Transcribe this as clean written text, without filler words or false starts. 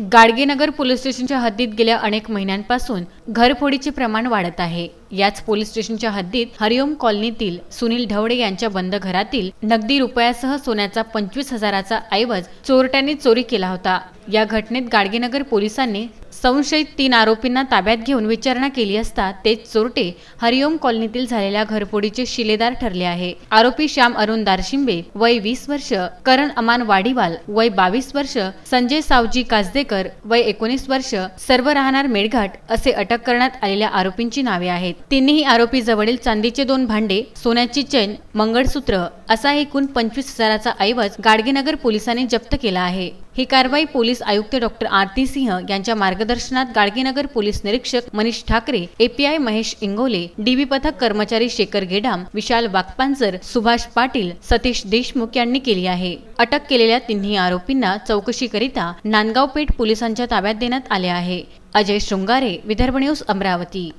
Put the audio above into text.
Gadgenagar police स्टेशनच्या हद्दीत गेल्या अनेक महिन्यांपासून घरफोडीचे प्रमाण वाढत आहे। याच पोलीस स्टेशनच्या हद्दीत हरिओम कॉलनीतील सुनील ढवळे यांच्या बंद घरातील नगदी रुपयासह सोन्याचा 25,000चा ऐवज चोरट्यांनी चोरी केला होता। या घटनेत गाडगेनगर पोलिसांनी संशयित 3 आरोपींना ताब्यात घेऊन विचारणा केली असता तेच चोरटे हरिओम कॉलनीतील झालेल्या घरफोडीचे शिलेदार ठरले आहे। आरोपी श्याम अरुण दारशिंबे वय 20 वर्ष, करण अमान वाडीवाल वय 22 वर्ष, संजय सावजी काजदेकर वय 19 वर्ष, सर्व राहणार मेळघाट असे अटक करण्यात आलेल्या आरोपींची नावे आहेत। तिन्ही आरोपी जवळील चांदीचे 2 भांडे, सोन्याची चेन, मंगळसूत्र असा एकूण 25,000चा ऐवज गाडगेनगर पोलिसांनी जप्त केला आहे। ही कारवाई पोलीस आयुक्त डॉक्टर आरती सिंह यांच्या मार्गदर्शनात गाडगेनगर पोलीस निरीक्षक मनीष ठाकरे, एपीआय महेश इंगोले, डीबी पथक कर्मचारी शेखर गेडाम, विशाल वाघपांजर, सुभाष पाटील, सतीश देशमुख यांनी केली आहे। अटक केलेल्या तिन्ही आरोपींना चौकशीकरिता नांदगाव पेठ पोलिसांच्या ताब्यात देण्यात आले आहे। अजय शृंगारे, विदर्भ न्यूज, अमरावती।